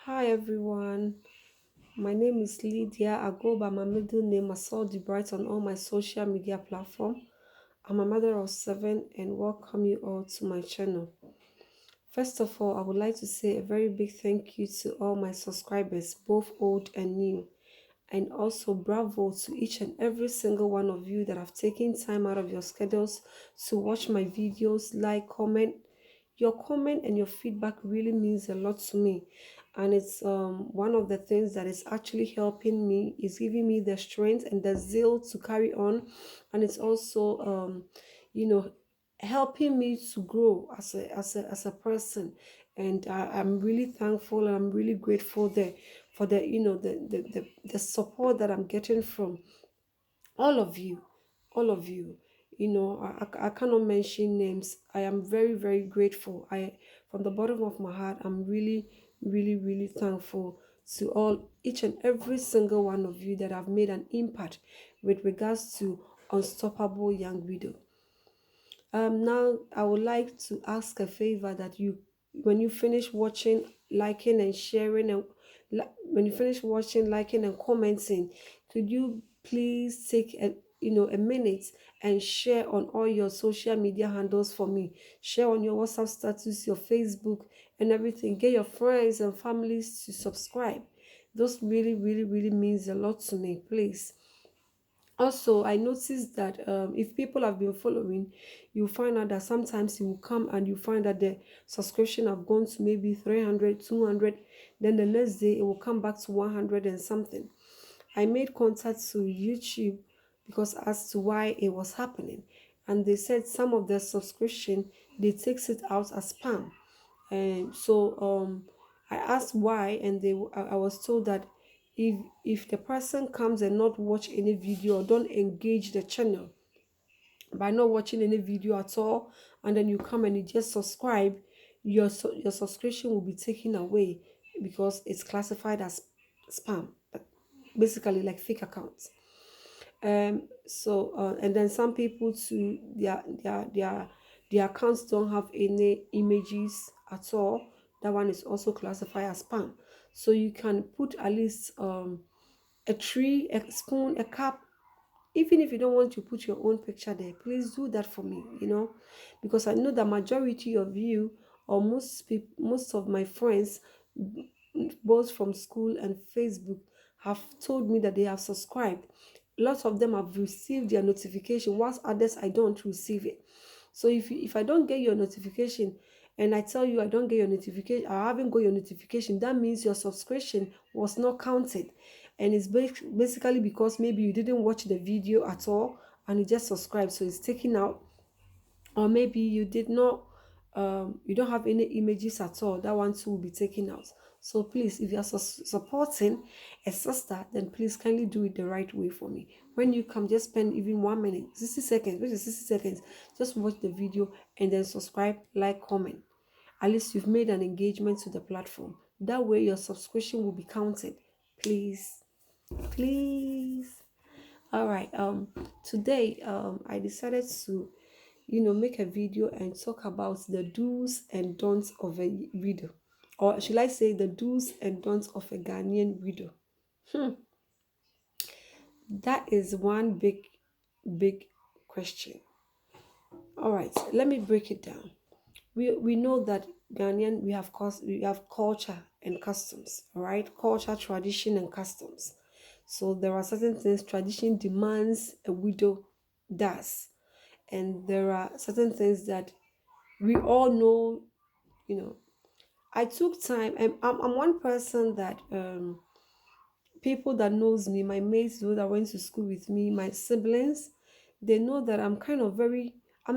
Hi everyone, my name is Lydia. I go by my middle name Masel-Debright on all my social media platforms. I'm a mother of seven and welcome you all to my channel. First of all, I would like to say a very big thank you to all my subscribers, both old and new. And also bravo to each and every single one of you that have taken time out of your schedules to watch my videos, like, comment. Your comment and your feedback really means a lot to me, and it's one of the things that is actually helping me, is giving me the strength and the zeal to carry on, and it's also you know helping me to grow as a person. And I'm really thankful and I'm really grateful there for the support that I'm getting from all of you, all of you. I cannot mention names. I am very, very grateful. From the bottom of my heart, I'm really, really, really thankful to all, each and every single one of you that have made an impact with regards to Unstoppable Young Widow. Now I would like to ask a favor that you, when you finish watching, liking and sharing, and when you finish watching, liking and commenting, could you please take a minute and share on all your social media handles for me? Share on your WhatsApp status, your Facebook, and everything. Get your friends and families to subscribe. Those really, really, really means a lot to me. Please. Also, I noticed that if people have been following, you find out that sometimes you will come and you find that the subscription have gone to maybe 300, 200. Then the next day it will come back to 100 and something. I made contact to YouTube because as to why it was happening, and they said some of their subscription, they takes it out as spam. And so I asked why, and I was told that if the person comes and not watch any video or don't engage the channel by not watching any video at all, and then you come and you just subscribe, your subscription will be taken away because it's classified as spam, basically like fake accounts. And then some people too, their accounts don't have any images at all. That one is also classified as spam. So you can put at least a tree, a spoon, a cup. Even if you don't want to put your own picture there, please do that for me, because I know the majority of you, or most of my friends, both from school and Facebook, have told me that they have subscribed. Lots of them have received their notification, whilst others I don't receive it. So if I don't get your notification, and I tell you I don't get your notification, I haven't got your notification, that means your subscription was not counted. And it's basically because maybe you didn't watch the video at all and you just subscribed, so it's taken out. Or maybe you did not, you don't have any images at all, that one too will be taken out. So please, if you are supporting a sister, then please kindly do it the right way for me. When you come, just spend even 1 minute, 60 seconds, which is 60 seconds, just watch the video and then subscribe, like, comment. At least you've made an engagement to the platform. That way your subscription will be counted. Please, please. All right. Today I decided to make a video and talk about the do's and don'ts of a widow, or should I say the do's and don'ts of a Ghanaian widow. That is one big question. All right, let me break it down. We know that Ghanaian, we have culture and customs. All right, culture, tradition, and customs. So there are certain things tradition demands a widow does, and there are certain things that we all know. I took time, and I'm one person that people that knows me, my mates, those that went to school with me, my siblings, they know that I'm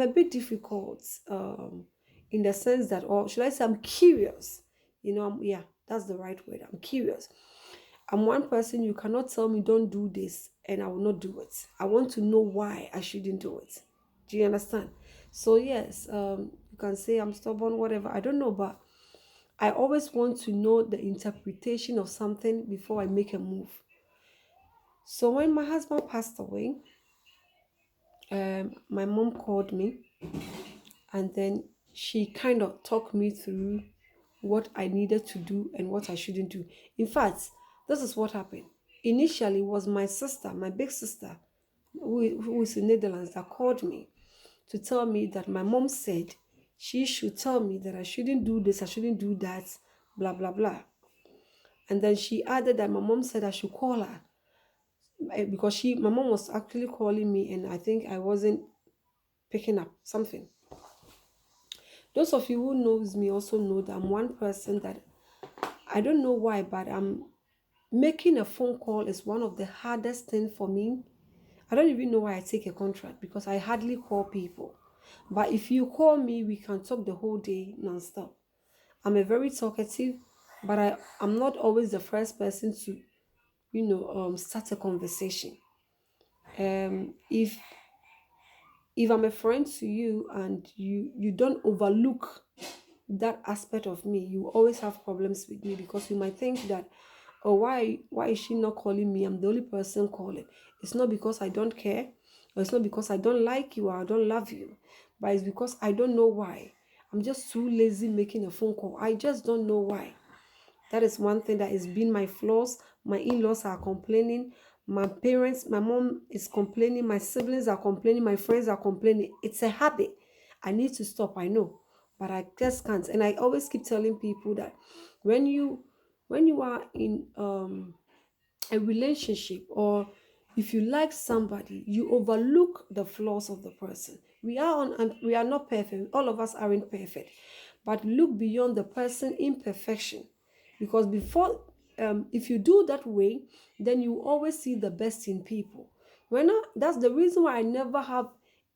a bit difficult, in the sense that, or should I say, I'm curious. Yeah, that's the right word. I'm curious. I'm one person you cannot tell me don't do this and I will not do it. I want to know why I shouldn't do it. Do you understand? So yes, you can say I'm stubborn, whatever. I don't know, but I always want to know the interpretation of something before I make a move. So when my husband passed away, my mom called me, and then she kind of talked me through what I needed to do and what I shouldn't do. In fact, this is what happened. Initially, it was my sister, my big sister, who is in Netherlands, that called me to tell me that my mom said she should tell me that I shouldn't do this, I shouldn't do that, blah, blah, blah. And then she added that my mom said I should call her because my mom was actually calling me and I think I wasn't picking up something. Those of you who knows me also know that I'm one person that I don't know why, but making a phone call is one of the hardest things for me. I don't even know why I take a contract because I hardly call people. But if you call me, we can talk the whole day non-stop. I'm a very talkative, but I'm not always the first person to, start a conversation. If I'm a friend to you and you don't overlook that aspect of me, you always have problems with me because you might think that, oh, why is she not calling me? I'm the only person calling. It's not because I don't care, or it's not because I don't like you or I don't love you, but it's because I don't know why. I'm just too lazy making a phone call. I just don't know why. That is one thing that has been my flaws. My in-laws are complaining. My parents, my mom is complaining. My siblings are complaining. My friends are complaining. It's a habit. I need to stop, I know. But I just can't. And I always keep telling people that when you are in a relationship, or if you like somebody, you overlook the flaws of the person. We are not perfect. All of us aren't perfect, but look beyond the person imperfection, because before if you do that way, then you always see the best in people. That's the reason why I never have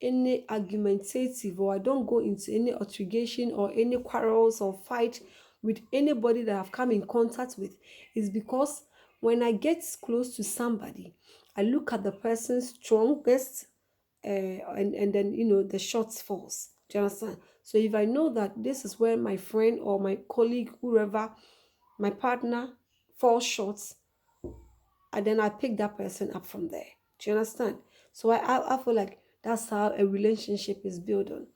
any argumentative, or I don't go into any altercation or any quarrels or fight with anybody that I've come in contact with, is because when I get close to somebody, I look at the person's strongest and then the shots falls. Do you understand? So if I know that this is where my friend or my colleague, whoever, my partner falls short, and then I pick that person up from there. Do you understand? So I feel like that's how a relationship is built on.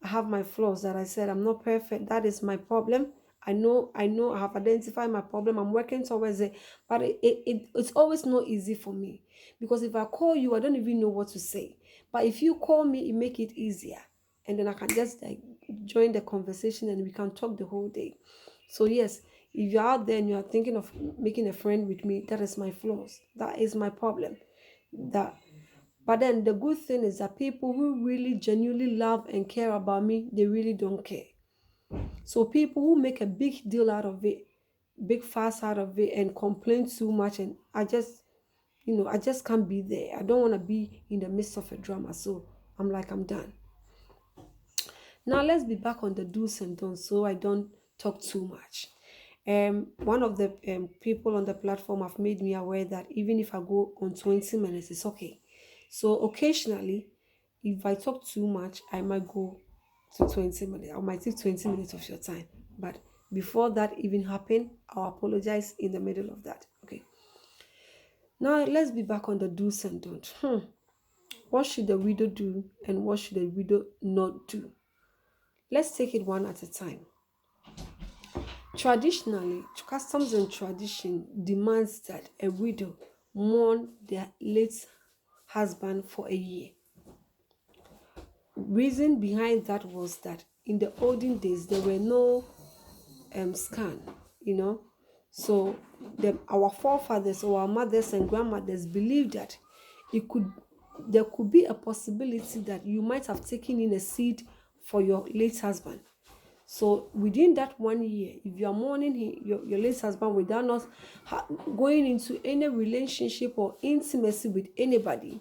I have my flaws that I said I'm not perfect. That is my problem. I know I have identified my problem. I'm working towards it. But it's always not easy for me. Because if I call you, I don't even know what to say. But if you call me, it make it easier. And then I can just like join the conversation and we can talk the whole day. So yes, if you're out there and you're thinking of making a friend with me, that is my flaws. That is my problem. That but then the good thing is that people who really genuinely love and care about me, they really don't care. So people who make a big deal out of it, big fuss out of it, and complain too much, and I just can't be there. I don't want to be in the midst of a drama. So I'm like, I'm done. Now let's be back on the do's and don'ts so I don't talk too much. One of the people on the platform have made me aware that even if I go on 20 minutes, it's okay. So occasionally, if I talk too much, I might go to 20 minutes. I might take 20 minutes of your time. But before that even happen, I'll apologize in the middle of that. Okay. Now let's be back on the do's and don'ts. What should the widow do and what should the widow not do? Let's take it one at a time. Traditionally, customs and tradition demands that a widow mourn their late husband for a year. Reason behind that was that in the olden days there were no scan, so our forefathers or our mothers and grandmothers believed that there could be a possibility that you might have taken in a seed for your late husband. So within that 1 year, if you are mourning your late husband without not going into any relationship or intimacy with anybody,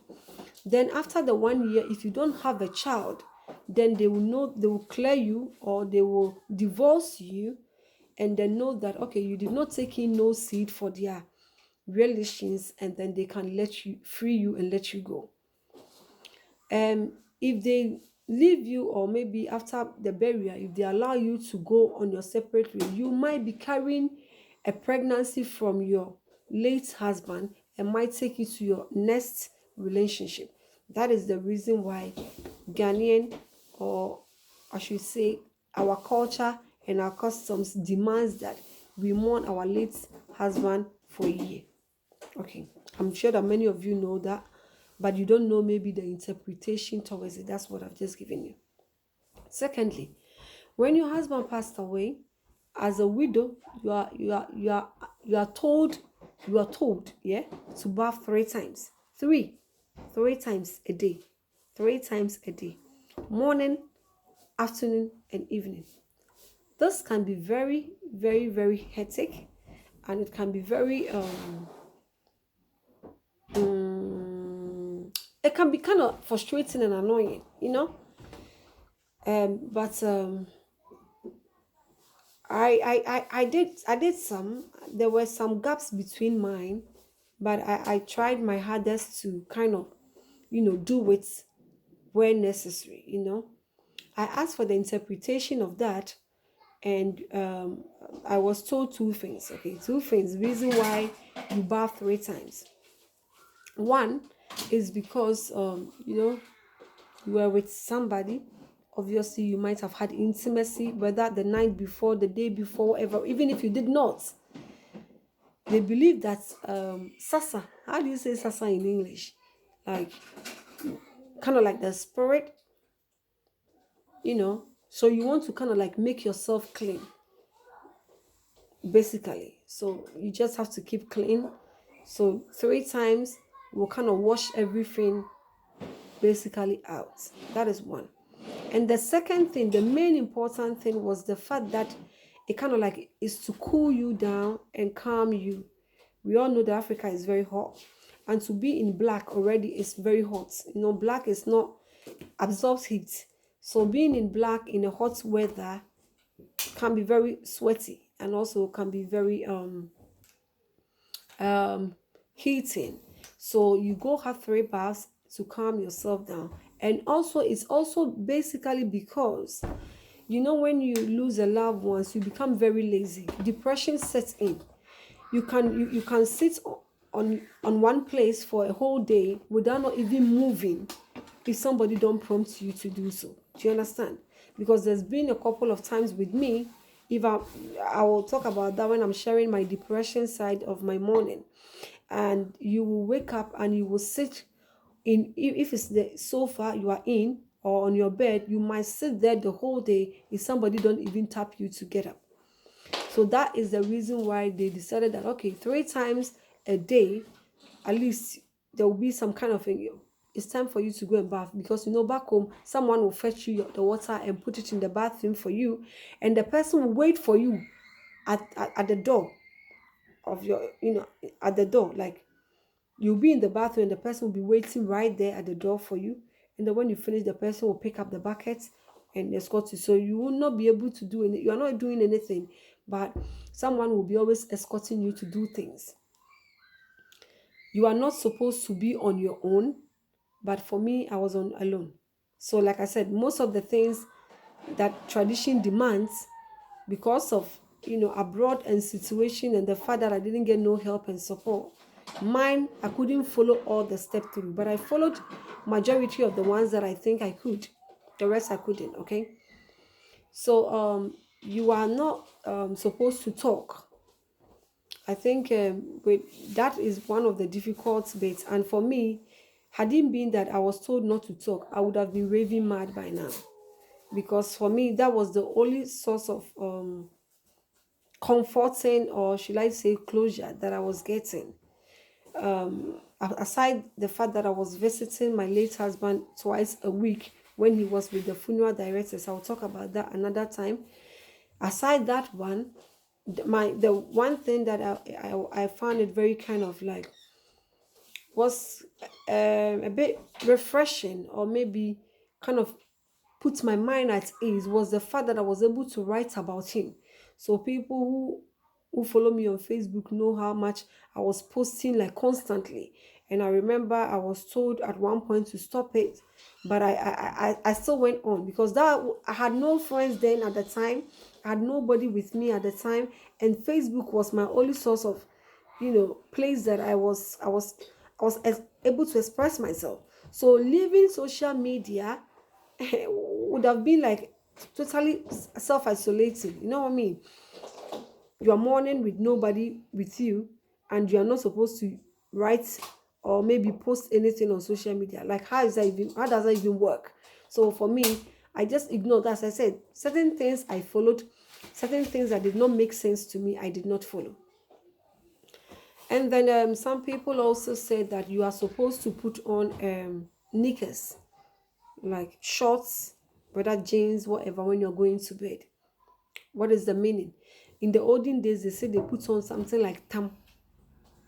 then after the 1 year, if you don't have a child, then they will clear you or they will divorce you, and then know that okay, you did not take in no seed for their relations, and then they can free you and let you go. If they leave you, or maybe after the burial, if they allow you to go on your separate way, you might be carrying a pregnancy from your late husband and might take you to your next relationship. That is the reason why Ghanaian, or I should say our culture, and our customs demands that we mourn our late husband for a year. Okay, I'm sure that many of you know that, but you don't know maybe the interpretation towards it. That's what I've just given you. Secondly, when your husband passed away, as a widow, you are told, yeah, to bath 3 times. Three times a day. 3 times a day. Morning, afternoon, and evening. This can be very, very, very hectic, and it can be very it can be kind of frustrating and annoying, but I did some. There were some gaps between mine, but I tried my hardest to kind of, do it where necessary. I asked for the interpretation of that, and I was told two things. Okay, two things. Reason why you bath 3 times. One is because you were with somebody. Obviously, you might have had intimacy, whether the night before, the day before, whatever. Even if you did not, they believe that sasa. How do you say sasa in English? Like, kind of like the spirit, So you want to kind of like make yourself clean, basically. So you just have to keep clean. So 3 times will kind of wash everything basically out. That is one. And the second thing, the main important thing, was the fact that it kind of like is to cool you down and calm you. We all know that Africa is very hot, and to be in black already is very hot. Black is not absorbs heat. So being in black in a hot weather can be very sweaty, and also can be very heating. So you go have 3 baths to calm yourself down. And also, it's also basically because when you lose a loved one, you become very lazy. Depression sets in. You can sit on one place for a whole day without not even moving if somebody don't prompt you to do so. Do you understand? Because there's been a couple of times with me. If I will talk about that when I'm sharing my depression side of my mourning. And you will wake up and you will sit in, if it's the sofa you are in or on your bed, you might sit there the whole day if somebody don't even tap you to get up. So that is the reason why they decided that, okay, 3 times a day, at least there will be some kind of thing. It's time for you to go and bath, because back home someone will fetch you the water and put it in the bathroom for you, and the person will wait for you at the door of your, at the door. Like, you'll be in the bathroom and the person will be waiting right there at the door for you, and then when you finish, the person will pick up the bucket and escort you. So you will not be able to do you are not doing anything, but someone will be always escorting you to do things. You are not supposed to be on your own, but for me, I was on alone. So like I said, most of the things that tradition demands, because of abroad and situation, and the fact that I didn't get no help and support, mine, I couldn't follow all the step through, but I followed majority of the ones that I think I could. The rest I couldn't. Okay, so you are not supposed to talk. I think that is one of the difficult bits. And for me, had it been that I was told not to talk, I would have been raving mad by now, because for me that was the only source of comforting, or should I say closure, that I was getting. Aside the fact that I was visiting my late husband twice a week when he was with the funeral directors, I'll talk about that another time. Aside that one, the one thing that I found it very kind of like was a bit refreshing, or maybe kind of put my mind at ease, was the fact that I was able to write about him. So people who follow me on Facebook know how much I was posting, like, constantly. And I remember I was told at one point to stop it, but I still went on, because that I had no friends then at the time. I had nobody with me at the time, and Facebook was my only source of place that I was able to express myself. So leaving social media would have been like totally self-isolating. You know what I mean? You are mourning with nobody with you, and you are not supposed to write or maybe post anything on social media. Like, how does that even work? So for me, I just ignored. As I said, certain things I followed, certain things that did not make sense to me, I did not follow. And then some people also said that you are supposed to put on knickers, like shorts, whether jeans, whatever, when you're going to bed. What is the meaning? In the olden days, they say they put on something like tam.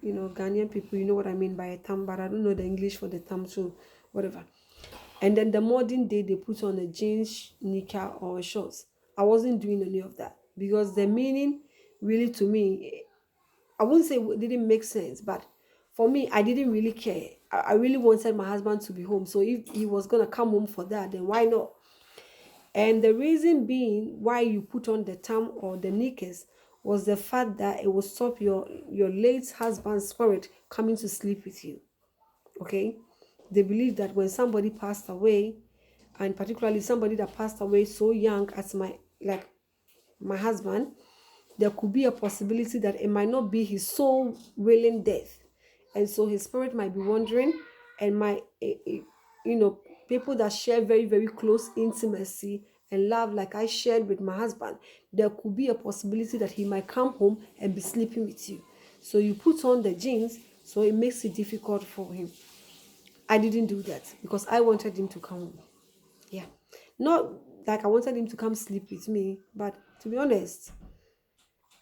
You know, Ghanaian people, you know what I mean by a tam, but I don't know the English for the tam, so whatever. And then the modern day, they put on a jeans, knicker, or shorts. I wasn't doing any of that because the meaning, really, to me, I wouldn't say it didn't make sense, but for me, I didn't really care. I really wanted my husband to be home. So if he was gonna come home for that, then why not? And the reason being why you put on the tam or the knickers was the fact that it will stop your late husband's spirit coming to sleep with you. Okay? They believe that when somebody passed away, and particularly somebody that passed away so young as my husband, there could be a possibility that it might not be his soul willing death, and so his spirit might be wandering, and you know, people that share very very close intimacy and love like I shared with my husband, there could be a possibility that he might come home and be sleeping with you. So you put on the jeans, so it makes it difficult for him. I didn't do that because I wanted him to come home. Yeah, not like I wanted him to come sleep with me, but to be honest,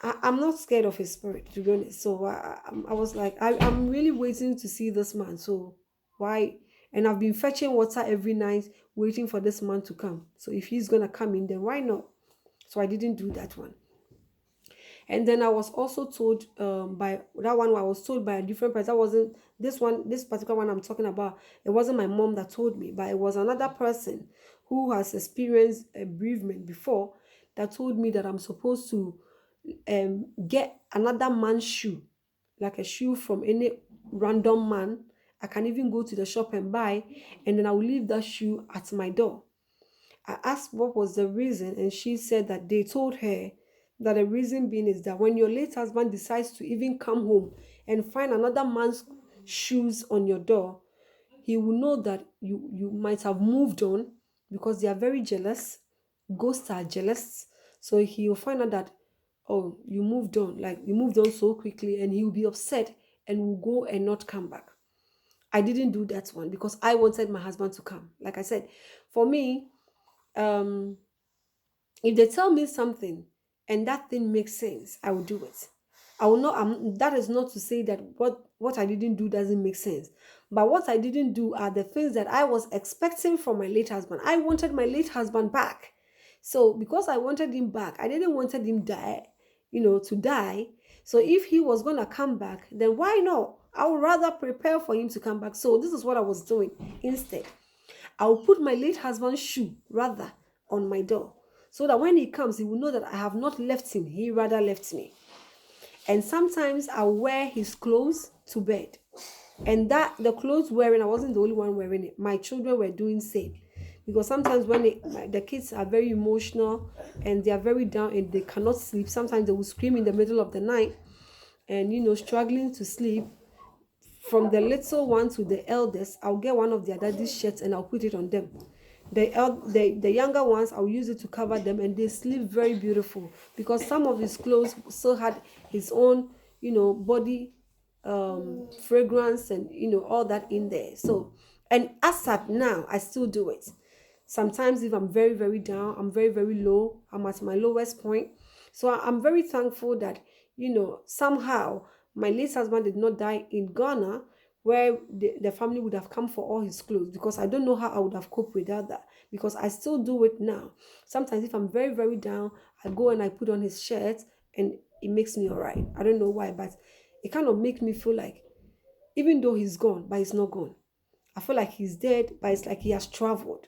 I'm not scared of his spirit, to be honest. So I was like, I'm really waiting to see this man. So why? And I've been fetching water every night, waiting for this man to come. So if he's gonna come in, then why not? So I didn't do that one. And then I was also told by that one, I was told by a different person. That wasn't this one, this particular one I'm talking about. It wasn't my mom that told me, but it was another person who has experienced a bereavement before that told me that I'm supposed to get another man's shoe, like a shoe from any random man. I can even go to the shop and buy, and then I will leave that shoe at my door. I asked what was the reason, and she said that they told her that the reason being is that when your late husband decides to even come home and find another man's shoes on your door, he will know that you might have moved on, because they are very jealous. Ghosts are jealous. So he will find out that, oh, you moved on, like you moved on so quickly, and he will be upset and will go and not come back. I didn't do that one because I wanted my husband to come. Like I said, for me, um if they tell me something and that thing makes sense, I will do it. I will not. That is not to say that what I didn't do doesn't make sense. But what I didn't do are the things that I was expecting from my late husband. I wanted my late husband back. So because I wanted him back, I didn't wanted him die, to die. So if he was gonna come back, then why not? I would rather prepare for him to come back. So this is what I was doing instead. I will put my late husband's shoe rather on my door, so that when he comes, he will know that I have not left him. He rather left me. And sometimes I wear his clothes to bed. And that the clothes wearing, I wasn't the only one wearing it. My children were doing same. Because sometimes when the kids are very emotional and they are very down and they cannot sleep, sometimes they will scream in the middle of the night and struggling to sleep. From the little one to the eldest, I'll get one of their daddy's shirts and I'll put it on them. The younger ones, I'll use it to cover them, and they sleep very beautiful because some of his clothes still had his own, body fragrance and all that in there. So, and as at now, I still do it. Sometimes if I'm very very down, I'm very very low, I'm at my lowest point. So I'm very thankful that somehow my late husband did not die in Ghana, where the family would have come for all his clothes, because I don't know how I would have coped without that, because I still do it now. Sometimes if I'm very very down, I go and I put on his shirt and it makes me all right. I don't know why, but it kind of makes me feel like even though he's gone, but he's not gone. I feel like he's dead, but it's like he has traveled.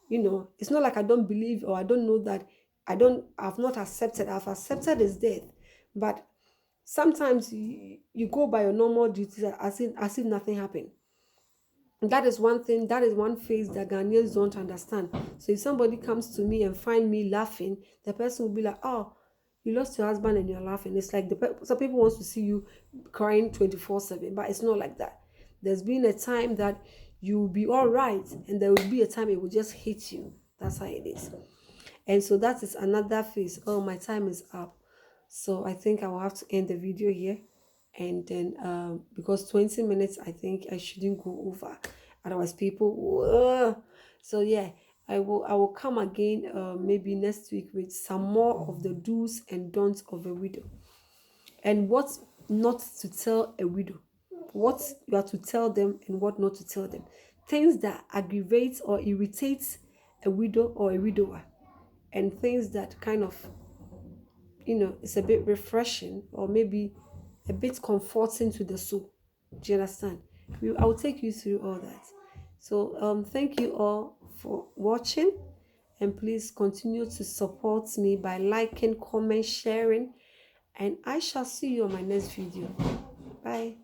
It's not like I don't believe or I don't know that I've not accepted. I've accepted his death. But sometimes you go by your normal duties as if nothing happened. That is one thing, that is one phase that Ghanaians don't understand. So if somebody comes to me and find me laughing, the person will be like, oh, you lost your husband and you're laughing. It's like some people wants to see you crying 24/7, but it's not like that. There's been a time that you will be all right, and there will be a time it will just hit you. That's how it is. And so that is another phase. Oh, my time is up. So I think I will have to end the video here. And then because 20 minutes, I think I shouldn't go over. Otherwise people, so yeah, I will come again maybe next week with some more of the do's and don'ts of a widow, and what not to tell a widow, what you are to tell them and what not to tell them, things that aggravate or irritate a widow or a widower, and things that kind of, it's a bit refreshing or maybe a bit comforting to the soul. Do you understand? I will take you through all that. So thank you all for watching, and please continue to support me by liking, comment, sharing, and I shall see you on my next video. Bye.